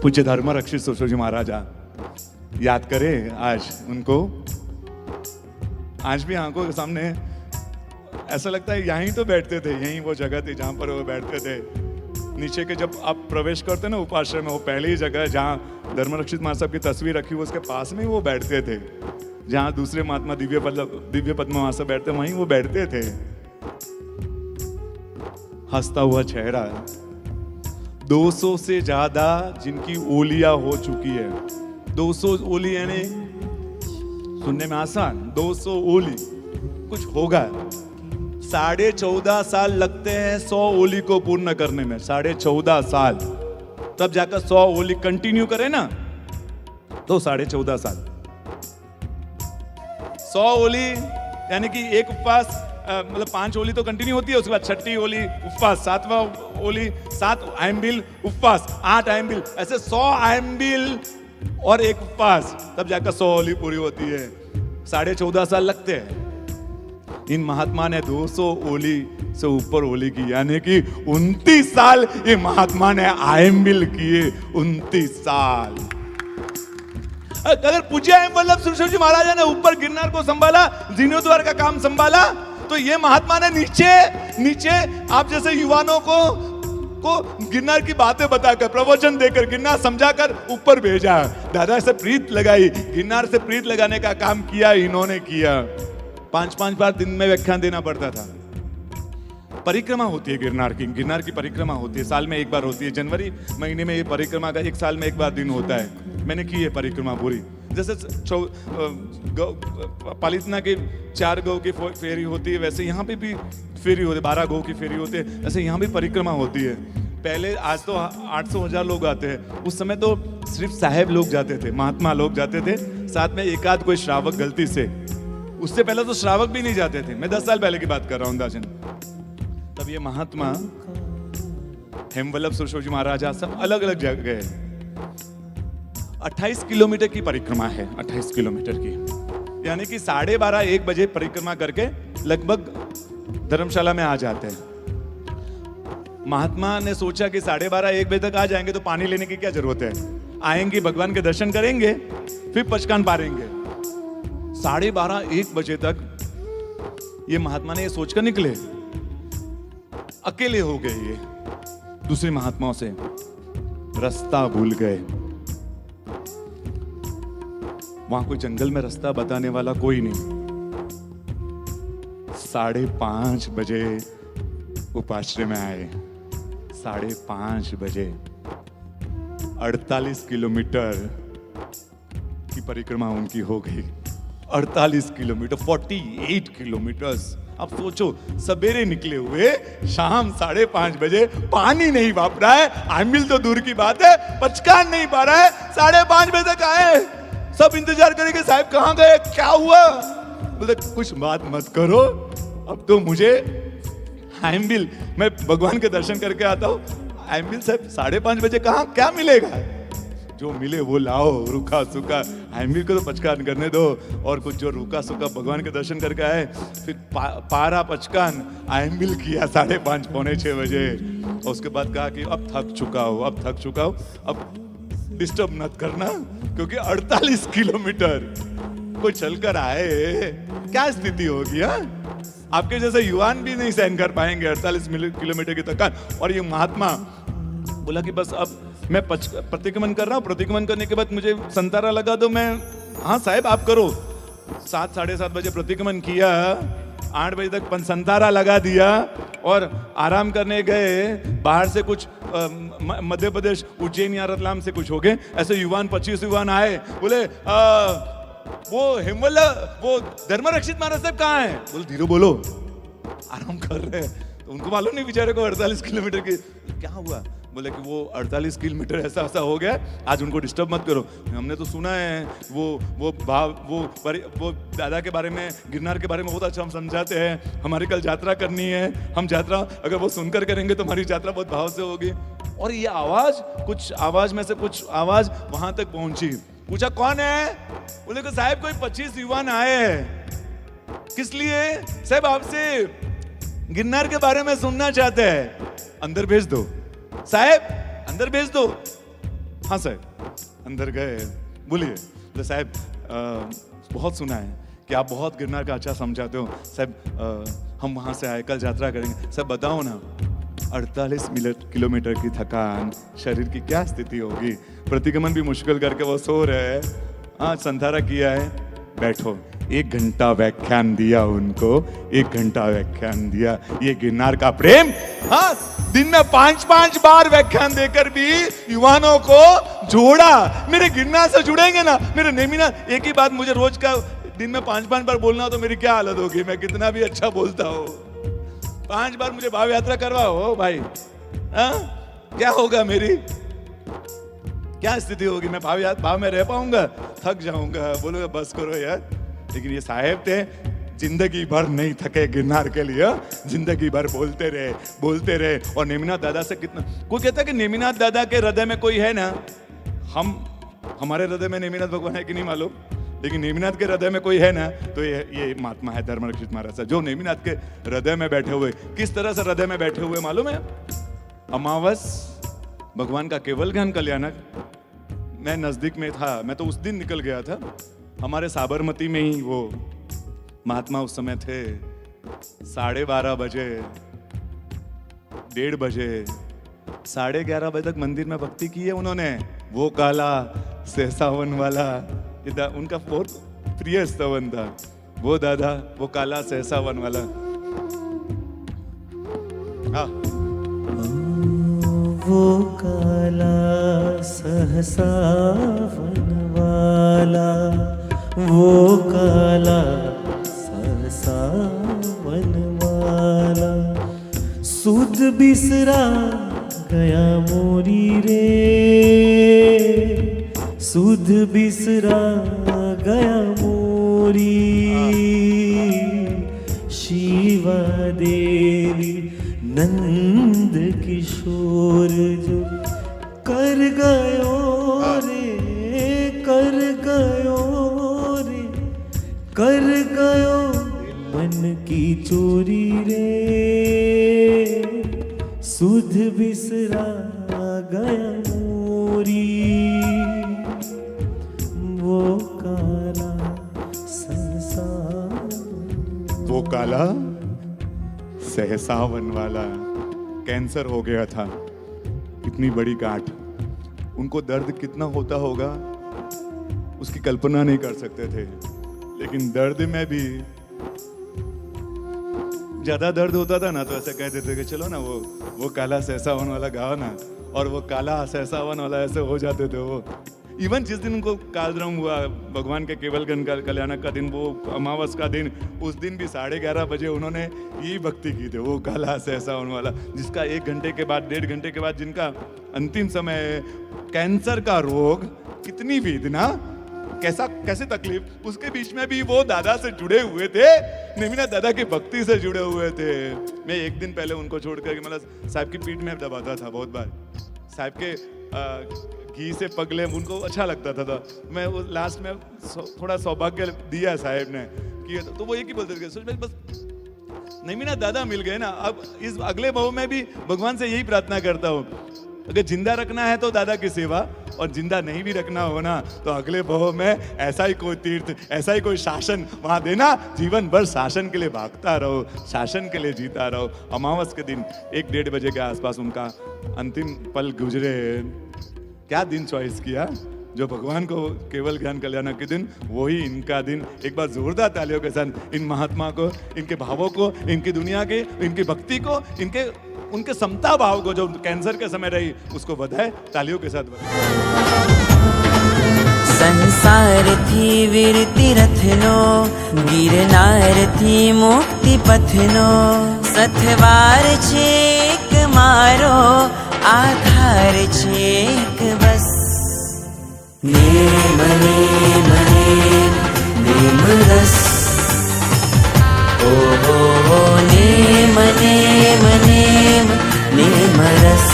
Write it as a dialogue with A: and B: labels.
A: पूज्य धर्म रक्षित सुरसोजी महाराजा, याद करें आज उनको। आज भी आंखों के सामने ऐसा लगता है यहीं तो बैठते थे, यहीं वो जगह थी जहां पर वो बैठते थे। नीचे के जब आप प्रवेश करते ना उपाश्रय में, वो पहली ही जगह है जहाँ धर्मरक्षित महाराज साहब की तस्वीर रखी हुई, उसके पास में ही वो बैठते थे। जहाँ दूसरे महात्मा दिव्य पद्म महाराज साहब बैठते, वहीं वो बैठते थे। हंसता हुआ चेहरा, 200 से ज्यादा जिनकी ओलियां हो चुकी है। 200 ओली यानी सुनने में आसान, 200 ओली कुछ होगा। 14.5 साल लगते हैं 100 ओली को पूर्ण करने में, 14.5 साल। तब जाकर 100 ओली कंटिन्यू करें ना तो 14.5 साल। 100 ओली यानी कि एक उपवास, मतलब 5 ओली तो कंटिन्यू होती है, उसके बाद 6ठी ओली उपवास, 7वां ओली 7 आयम्बिल उपवास, 8 आयम्बिल, ऐसे 100 आयम्बिल और एक उपवास, तब जाकर 100 ओली पूरी होती है। 14.5 साल लगते हैं। इन महात्मा ने 200 ओली से ऊपर ओली की, यानी कि 29 साल ये महात्मा ने आयम्बिल किए। 29 साल। अगर पूज्य वल्लभ सुरसोजी महाराजा ने ऊपर गिरनार को संभाला, जीर्णोद्धार का काम संभाला, तो ये महात्मा ने नीचे आप जैसे युवानों को गिरनार की बातें बताकर, प्रवचन देकर, गिरनार समझाकर ऊपर भेजा। दादा से प्रीत लगाई, गिरनार से प्रीत लगाने का काम किया इन्होंने किया। 5-5 बार दिन में व्याख्यान देना पड़ता था। परिक्रमा होती है गिरनार की परिक्रमा होती है, साल में एक बार होती है। जनवरी महीने में ये परिक्रमा का एक साल में एक बार दिन होता है। मैंने की है परिक्रमा पूरी। जैसे पालितना के 4 गौ की फेरी होती है, वैसे यहाँ पे भी फेरी होती है, 12 गौ की फेरी होती है, ऐसे यहाँ भी परिक्रमा होती है। पहले, आज तो 800-1000 लोग आते हैं, उस समय तो सिर्फ साहेब लोग जाते थे, महात्मा लोग जाते थे, साथ में एक आध कोई श्रावक गलती से। उससे पहले तो श्रावक भी नहीं जाते थे। मैं 10 साल पहले की बात कर रहा हूँ दाजन। तब ये महात्मा हेमवल्लभ सुरसोजी महाराजा सब अलग अलग जगह गए। 28 किलोमीटर की परिक्रमा है, 28 किलोमीटर की, यानी कि 12:30-1 बजे परिक्रमा करके लगभग धर्मशाला में आ जाते हैं। महात्मा ने सोचा कि 12:30-1 बजे तक आ जाएंगे तो पानी लेने की क्या जरूरत है, आएंगे भगवान के दर्शन करेंगे फिर पचकान पारेंगे। 12:30-1 बजे तक ये महात्मा ने ये सोचकर निकले। अकेले हो गए ये दूसरे महात्माओं से, रास्ता भूल गए। वहां कोई जंगल में रास्ता बताने वाला कोई नहीं। 5:30 बजे उपाश्रय में आए। 5:30 बजे 48 किलोमीटर की परिक्रमा उनकी हो गई। 48 किलोमीटर, 48 किलोमीटर्स। अब सोचो, सवेरे निकले हुए, शाम 5:30 बजे, पानी नहीं वापरा है, आमिल तो दूर की बात है, पचकान नहीं पा रहा है, 5:30 बजे तक आए। सब इंतजार करेंगे, साहब कहाँ गए, क्या हुआ? बोले कुछ बात मत करो, अब तो मुझे आमिल, मैं भगवान के दर्शन करके आता हूँ। आमिल साहब 5:30 बजे कहाँ, क्या मिलेगा? जो मिले वो लाओ, रूखा सूखा। आमिल को तो पचकान करने दो, और कुछ जो रूखा सूखा भगवान के दर्शन करके आए। फिर पारा पचकान आमिल किया 5:30 पौने 6 बजे। और उसके बाद कहा कि अब थक चुका हो, अब डिस्टर्ब मत करना, क्योंकि 48 किलोमीटर कोई चलकर आए, क्या स्थिति होगी? आपके जैसे युवान भी नहीं सहन कर पाएंगे 48 किलोमीटर की थकान। और ये महात्मा बोला कि बस अब मैं प्रतिक्रमण कर रहा हूँ, प्रतिक्रमण करने के बाद मुझे संतारा लगा दो, मैं, हाँ साहब आप करो। 7-7:30 बजे प्रतिक्रमण किया, 8 बजे तक संतारा लगा दिया और आराम करने गए। बाहर से कुछ मध्य प्रदेश, उज्जैन या रतलाम से कुछ हो गए, ऐसे युवान 25 युवान आए। बोले वो हेमवल्लभ, वो धर्मरक्षित महाराज साहब कहाँ हैं? बोले धीरे बोलो, आराम कर रहे हैं। तो उनको मालूम नहीं बेचारे को 48 किलोमीटर की। क्या हुआ? बोले कि वो 48 किलोमीटर ऐसा हो गया, आज उनको डिस्टर्ब मत करो। हमने तो सुना है वो दादा के बारे में, गिरनार के बारे में बहुत अच्छा हम समझाते हैं। हमारी कल यात्रा करनी है, हम यात्रा अगर वो सुनकर करेंगे तो हमारी यात्रा बहुत भाव से होगी। और ये कुछ आवाज में से कुछ आवाज वहां तक पहुंची। पूछा कौन है? बोले कि साहब कोई 25 युवान आए हैं। किस लिए? साहब आपसे गिरनार के बारे में सुनना चाहते हैं, अंदर भेज दो। साहब अंदर भेज दो। हाँ साहब, अंदर गए, बोलिए। तो साहब बहुत सुना है कि आप बहुत गिरनार का अच्छा समझाते हो साहब, हम वहाँ से आए, कल यात्रा करेंगे। साहब बताओ ना, 48 किलोमीटर की थकान, शरीर की क्या स्थिति होगी। प्रतिगमन भी मुश्किल करके वो सो रहे हैं, हाँ संधारा किया है, बैठो। 1 घंटा व्याख्यान दिया उनको, 1 घंटा व्याख्यान दिया। ये गिरनार का प्रेम। हाँ, दिन में 5-5 बार व्याख्यान देकर भी युवाओं को जोड़ा। मेरे गिरनार से जुड़ेंगे ना, मेरे नेमिनाथ। एक ही बात मुझे रोज का दिन में 5-5 बार बोलना हो तो मेरी क्या हालत होगी, मैं कितना भी अच्छा बोलता हूँ। 5 बार मुझे भाव यात्रा करवाओ भाई, हाँ क्या होगा, मेरी क्या स्थिति होगी। मैं भाव में रह पाऊंगा, थक जाऊंगा, बोलूंगा बस करो यार। लेकिन ये साहेब थे, जिंदगी भर नहीं थके गिरनार के लिए, जिंदगी भर बोलते रहे। और नेमिनाथ दादा से कितना, कोई कहता है कि नेमिनाथ दादा के हृदय में कोई है ना, हमारे हृदय में नेमिनाथ भगवान है कि नहीं मालूम, लेकिन नेमिनाथ के हृदय में कोई है ना, तो ये महात्मा है धर्मरक्षित महाराज, जो नेमिनाथ के हृदय में बैठे हुए। किस तरह से हृदय में बैठे हुए मालूम है? अमावस भगवान का केवल ज्ञान कल्याणक, मैं नजदीक में था, मैं तो उस दिन निकल गया था। हमारे साबरमती में ही वो महात्मा उस समय थे। 12:30 बजे, 1:30 बजे, 11:30 बजे तक मंदिर में भक्ति की है उन्होंने। वो काला सहसावन वाला, उनका बहुत प्रिय स्तवन था वो दादा, वो काला सहसावन वाला। हाँ,
B: वो काला सहसावन वाला, वो काला सहसावन वाला, सुध बिसरा गया मोरी रे, सुध बिसरा गया मोरी। शिवा देवी नंद किशोर जो कर गयो रे, कर गयो रे, कर गयो मन की चोरी रे, सुध बिसरा गया मोरी। वो काला
A: वो काला सहसावन वाला, कैंसर हो गया था, कितनी बड़ी गांठ। उनको दर्द कितना होता होगा उसकी कल्पना नहीं कर सकते थे। लेकिन दर्द में भी ज्यादा दर्द होता था ना, तो ऐसे कहते थे कि चलो ना वो काला सहसावन वाला गाओ ना, और वो काला सहसावन वाला ऐसे हो जाते थे वो। इवन जिस दिन उनको कालद्रम हुआ, भगवान के केवल कल्याणक का दिन, वो अमावस का दिन, उस दिन भी 11:30 बजे उन्होंने यही भक्ति की थी, वो काला सहसावन वाला, जिसका 1 घंटे के बाद, 1.5 घंटे के बाद जिनका अंतिम समय, कैंसर का रोग, कितनी वेदना, कैसे तकलीफ, उसके बीच में भी वो दादा से जुड़े हुए थे, नेमिनाथ दादा की भक्ति से जुड़े हुए थे। मैं 1 दिन पहले उनको छोड़ कर, मतलब साहब की पीठ में दबाता था बहुत बार, साहब के घी से पगले, उनको अच्छा लगता था। मैं वो लास्ट में थोड़ा सौभाग्य दिया साहब ने कि, तो वो एक ही बोलते थे, सोच बस नेमिनाथ दादा मिल गए ना, अब इस अगले भाव में भी भगवान से यही प्रार्थना करता हूँ, अगर जिंदा रखना है तो दादा की सेवा, और जिंदा नहीं भी रखना हो ना, तो अगले भाव में ऐसा ही कोई तीर्थ, ऐसा ही कोई शासन वहां देना, जीवन भर शासन के लिए भागता रहो, शासन के लिए जीता रहो। अमावस के दिन 1-1:30 बजे के आसपास उनका अंतिम पल गुजरे। क्या दिन चॉइस किया, जो भगवान को केवल ज्ञान कल्याणक के दिन, वही इनका दिन। एक बार जोरदार तालियों के साथ इन महात्मा को, इनके भावों को, इनकी दुनिया के, इनकी भक्ति को, उनके समता भाव को, जो कैंसर के समय रही, उसको बधाए, तालियों के साथ बधाए।
C: संसार थी वीर तीरथनो, गिरनार थी मुक्ति पथनो, सथवार छेक मारो, आधार छेक बस। नेम नेम नेम नेम रस, ओ नेम नेम नेम नेम रस।